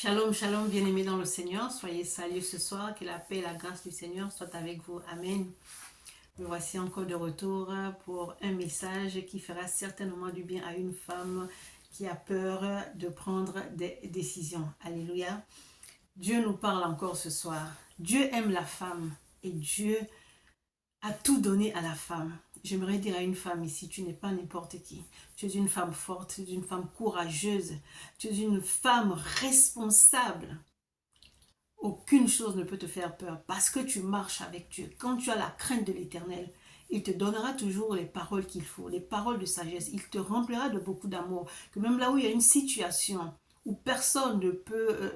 Shalom, shalom, bien-aimés dans le Seigneur. Soyez salués ce soir. Que la paix et la grâce du Seigneur soient avec vous. Amen. Me voici encore de retour pour un message qui fera certainement du bien à une femme qui a peur de prendre des décisions. Alléluia. Dieu nous parle encore ce soir. Dieu aime la femme et Dieu a tout donné à la femme. J'aimerais dire à une femme ici, tu n'es pas n'importe qui. Tu es une femme forte, tu es une femme courageuse, tu es une femme responsable. Aucune chose ne peut te faire peur parce que tu marches avec Dieu. Quand tu as la crainte de l'Éternel, il te donnera toujours les paroles qu'il faut, les paroles de sagesse. Il te remplira de beaucoup d'amour. Que même là où il y a une situation où personne ne peut,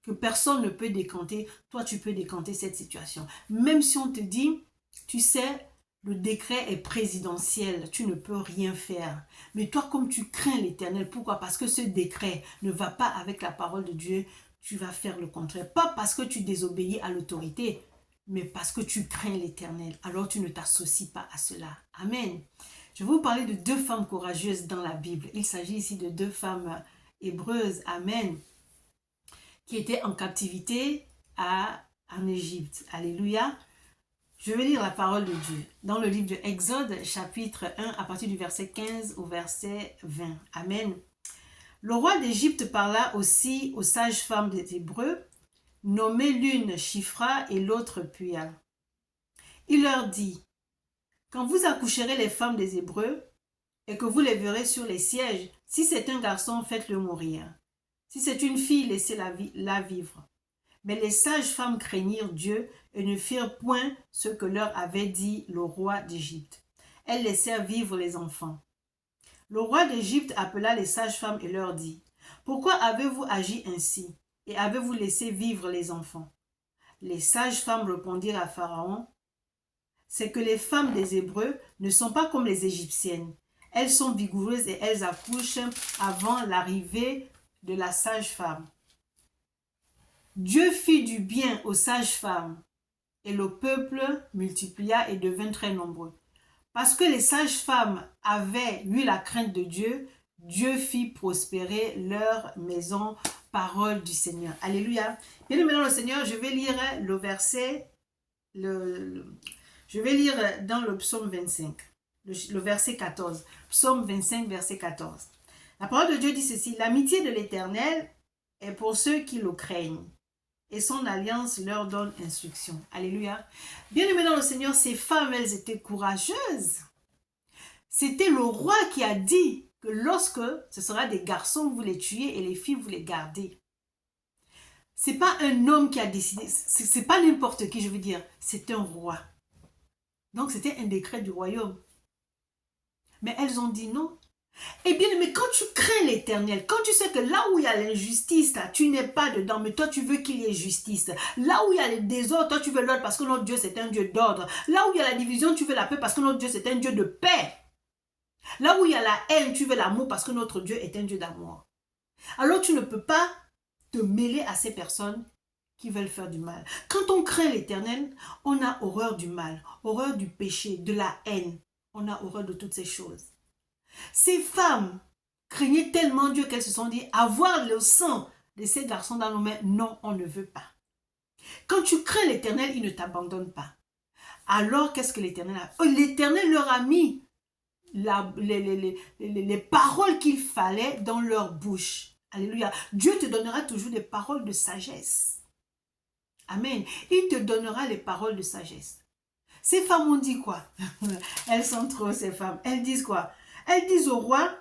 que personne ne peut décanter, toi tu peux décanter cette situation. Même si on te dit, tu sais, le décret est présidentiel, tu ne peux rien faire. Mais toi, comme tu crains l'Éternel, pourquoi? Parce que ce décret ne va pas avec la parole de Dieu, tu vas faire le contraire. Pas parce que tu désobéis à l'autorité, mais parce que tu crains l'Éternel. Alors tu ne t'associes pas à cela. Amen. Je vais vous parler de deux femmes courageuses dans la Bible. Il s'agit ici de deux femmes hébreuses, Amen, qui étaient en captivité en Égypte. Alléluia. Je vais lire la parole de Dieu dans le livre de Exode, chapitre 1, à partir du verset 15 au verset 20. Amen. Le roi d'Égypte parla aussi aux sages-femmes des Hébreux, nommées l'une Shifra et l'autre Puia. Il leur dit, quand vous accoucherez les femmes des Hébreux et que vous les verrez sur les sièges, si c'est un garçon, faites-le mourir. Si c'est une fille, laissez-la vivre. Mais les sages-femmes craignirent Dieu et ne firent point ce que leur avait dit le roi d'Égypte. Elles laissèrent vivre les enfants. Le roi d'Égypte appela les sages-femmes et leur dit, « Pourquoi avez-vous agi ainsi et avez-vous laissé vivre les enfants ?» Les sages-femmes répondirent à Pharaon, « C'est que les femmes des Hébreux ne sont pas comme les Égyptiennes. Elles sont vigoureuses et elles accouchent avant l'arrivée de la sage-femme. » Dieu fit du bien aux sages-femmes et le peuple multiplia et devint très nombreux. Parce que les sages-femmes avaient eu la crainte de Dieu, Dieu fit prospérer leur maison. Parole du Seigneur. Alléluia. Bien aimé dans le Seigneur, je vais lire le verset, je vais lire dans le psaume 25, le verset 14. Psaume 25, verset 14. La parole de Dieu dit ceci, « L'amitié de l'Éternel est pour ceux qui le craignent, et son alliance leur donne instruction. » Alléluia. Bien aimé dans le Seigneur, ces femmes, elles étaient courageuses. C'était le roi qui a dit que lorsque ce sera des garçons, vous les tuez et les filles, vous les gardez. C'est pas un homme qui a décidé, c'est pas n'importe qui, je veux dire, c'est un roi. Donc c'était un décret du royaume. Mais elles ont dit non. Eh bien, mais quand tu crains l'Éternel, quand tu sais que là où il y a l'injustice, tu n'es pas dedans, mais toi tu veux qu'il y ait justice. Là où il y a le désordre, toi tu veux l'ordre parce que notre Dieu c'est un Dieu d'ordre. Là où il y a la division, tu veux la paix parce que notre Dieu c'est un Dieu de paix. Là où il y a la haine, tu veux l'amour parce que notre Dieu est un Dieu d'amour. Alors tu ne peux pas te mêler à ces personnes qui veulent faire du mal. Quand on craint l'Éternel, on a horreur du mal, horreur du péché, de la haine. On a horreur de toutes ces choses. Ces femmes craignaient tellement Dieu qu'elles se sont dit, avoir le sang de ces garçons dans nos mains, non, on ne veut pas. Quand tu crains l'Éternel, il ne t'abandonne pas. Alors, qu'est-ce que l'Éternel a fait? L'Éternel leur a mis les paroles qu'il fallait dans leur bouche. Alléluia. Dieu te donnera toujours des paroles de sagesse. Amen. Il te donnera les paroles de sagesse. Ces femmes ont dit quoi? Elles sont trop, ces femmes. Elles disent quoi? Elles disent au roi,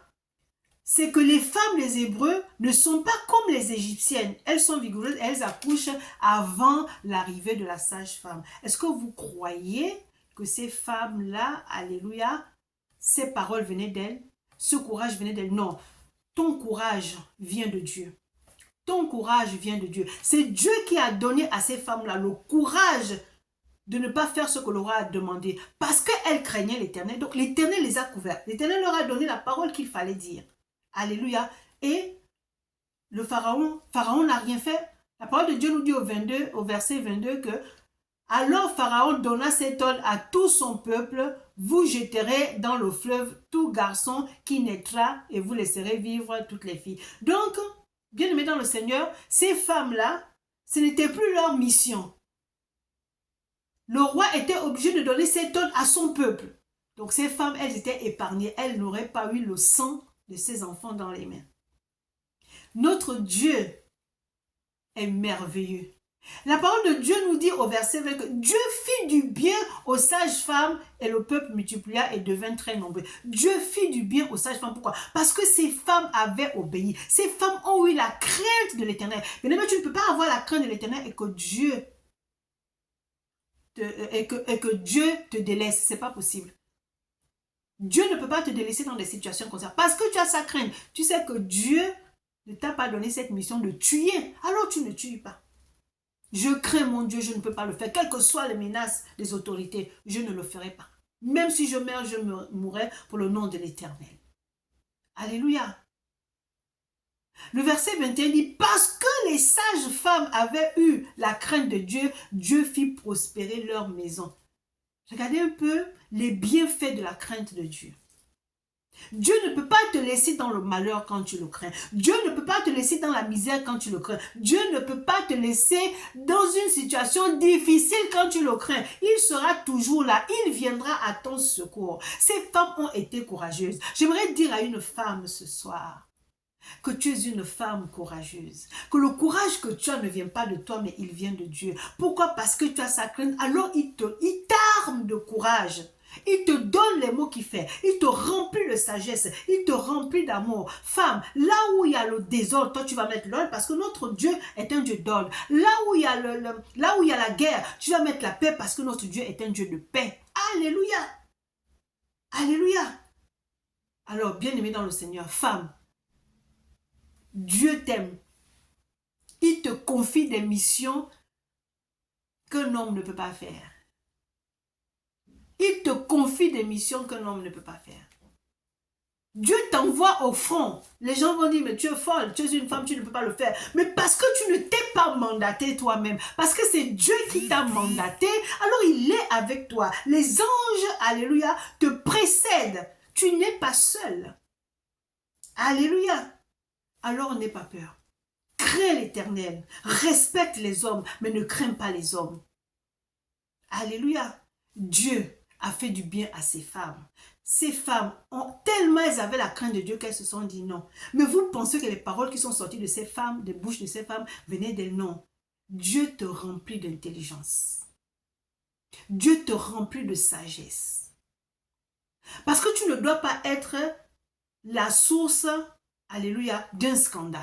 c'est que les femmes des Hébreux ne sont pas comme les Égyptiennes. Elles sont vigoureuses, elles accouchent avant l'arrivée de la sage-femme. Est-ce que vous croyez que ces femmes-là, alléluia, ces paroles venaient d'elles? Ce courage venait d'elles? Non. Ton courage vient de Dieu. Ton courage vient de Dieu. C'est Dieu qui a donné à ces femmes-là le courage de ne pas faire ce que le roi a demandé. Parce qu'elles craignaient l'Éternel. Donc l'Éternel les a couvertes. L'Éternel leur a donné la parole qu'il fallait dire. Alléluia. Et le Pharaon n'a rien fait. La parole de Dieu nous dit au verset 22 que alors Pharaon donna cet ordre à tout son peuple, vous jeterez dans le fleuve tout garçon qui naîtra et vous laisserez vivre toutes les filles. Donc, Bien-aimés dans le Seigneur, ces femmes-là, ce n'était plus leur mission. Le roi était obligé de donner ses tonnes à son peuple. Donc ces femmes, elles étaient épargnées. Elles n'auraient pas eu le sang de ses enfants dans les mains. Notre Dieu est merveilleux. La parole de Dieu nous dit au verset 20 que Dieu fit du bien aux sages-femmes et le peuple multiplia et devint très nombreux. Dieu fit du bien aux sages-femmes. Pourquoi? Parce que ces femmes avaient obéi. Ces femmes ont eu la crainte de l'Éternel. Mais tu ne peux pas avoir la crainte de l'Éternel et que Dieu Dieu te délaisse. Ce n'est pas possible. Dieu ne peut pas te délaisser dans des situations comme ça. Parce que tu as sa crainte. Tu sais que Dieu ne t'a pas donné cette mission de tuer. Alors tu ne tues pas. Je crains mon Dieu, je ne peux pas le faire. Quelles que soient les menaces des autorités, je ne le ferai pas. Même si je meurs, je mourrai pour le nom de l'Éternel. Alléluia. Le verset 21 dit, parce que les sages femmes avaient eu la crainte de Dieu, Dieu fit prospérer leur maison. Regardez un peu les bienfaits de la crainte de Dieu. Dieu ne peut pas te laisser dans le malheur quand tu le crains. Dieu ne peut pas te laisser dans la misère quand tu le crains. Dieu ne peut pas te laisser dans une situation difficile quand tu le crains. Il sera toujours là. Il viendra à ton secours. Ces femmes ont été courageuses. J'aimerais dire à une femme ce soir que tu es une femme courageuse. Que le courage que tu as ne vient pas de toi, mais il vient de Dieu. Pourquoi? Parce que tu as sa crainte. Alors il t'arme de courage. Il te donne les mots qu'il fait. Il te remplit de sagesse. Il te remplit d'amour. Femme, là où il y a le désordre, toi tu vas mettre l'ordre parce que notre Dieu est un Dieu d'ordre. Là où il y a la guerre, tu vas mettre la paix parce que notre Dieu est un Dieu de paix. Alléluia. Alléluia. Alors, bien-aimé dans le Seigneur, femme, Dieu t'aime. Il te confie des missions qu'un homme ne peut pas faire. Il te confie des missions qu'un homme ne peut pas faire. Dieu t'envoie au front. Les gens vont dire, mais tu es folle, tu es une femme, tu ne peux pas le faire. Mais parce que tu ne t'es pas mandaté toi-même, parce que c'est Dieu qui t'a mandaté, alors il est avec toi. Les anges, alléluia, te précèdent. Tu n'es pas seul. Alléluia. Alors n'aie pas peur. Crains l'Éternel. Respecte les hommes, mais ne crains pas les hommes. Alléluia. Dieu a fait du bien à ces femmes. Ces femmes, tellement elles avaient la crainte de Dieu qu'elles se sont dit non. Mais vous pensez que les paroles qui sont sorties de ces femmes, des bouches de ces femmes, venaient d'elles? Non. Dieu te remplit d'intelligence. Dieu te remplit de sagesse. Parce que tu ne dois pas être la source, alléluia, d'un scandale.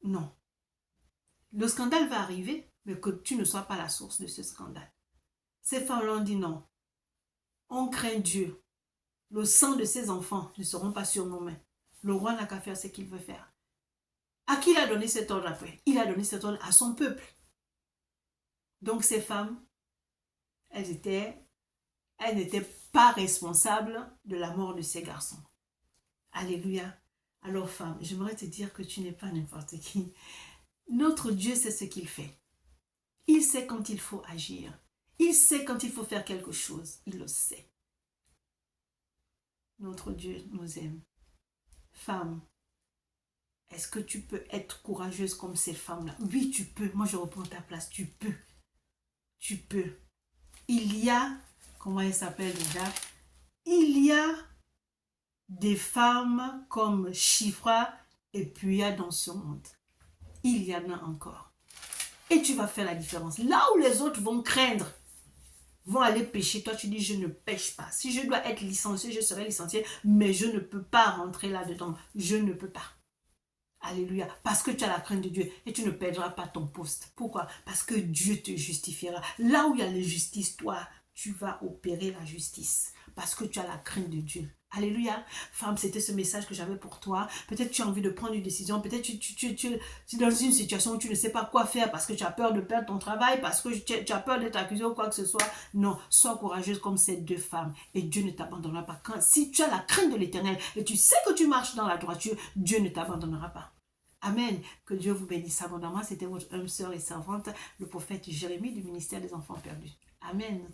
Non. Le scandale va arriver, mais que tu ne sois pas la source de ce scandale. Ces femmes ont dit non. On craint Dieu. Le sang de ses enfants ne seront pas sur nos mains. Le roi n'a qu'à faire ce qu'il veut faire. À qui il a donné cet ordre après? Il a donné cet ordre à son peuple. Donc ces femmes, elles n'étaient pas responsables de la mort de ces garçons. Alléluia. Alors femme, j'aimerais te dire que tu n'es pas n'importe qui. Notre Dieu sait ce qu'il fait. Il sait quand il faut agir. Il sait quand il faut faire quelque chose. Il le sait. Notre Dieu nous aime. Femme, est-ce que tu peux être courageuse comme ces femmes-là? Oui, tu peux. Moi, je reprends ta place. Tu peux. Tu peux. Il y a, comment elle s'appelle déjà? Il y a des femmes comme Shifra et Puya dans ce monde. Il y en a encore. Et tu vas faire la différence. Là où les autres vont craindre, vont aller pêcher, toi tu dis je ne pêche pas. Si je dois être licencié, je serai licencié, mais je ne peux pas rentrer là-dedans. Je ne peux pas. Alléluia. Parce que tu as la crainte de Dieu et tu ne perdras pas ton poste. Pourquoi? Parce que Dieu te justifiera. Là où il y a la justice, toi, tu vas opérer la justice. Parce que tu as la crainte de Dieu. Alléluia. Femme, c'était ce message que j'avais pour toi. Peut-être tu as envie de prendre une décision. Peut-être tu es dans une situation où tu ne sais pas quoi faire parce que tu as peur de perdre ton travail, parce que tu as peur d'être accusé ou quoi que ce soit. Non, sois courageuse comme ces deux femmes et Dieu ne t'abandonnera pas. Si tu as la crainte de l'Éternel et tu sais que tu marches dans la droiture, Dieu ne t'abandonnera pas. Amen. Que Dieu vous bénisse abondamment. C'était votre humble sœur et servante, le prophète Jérémie du ministère des enfants perdus. Amen.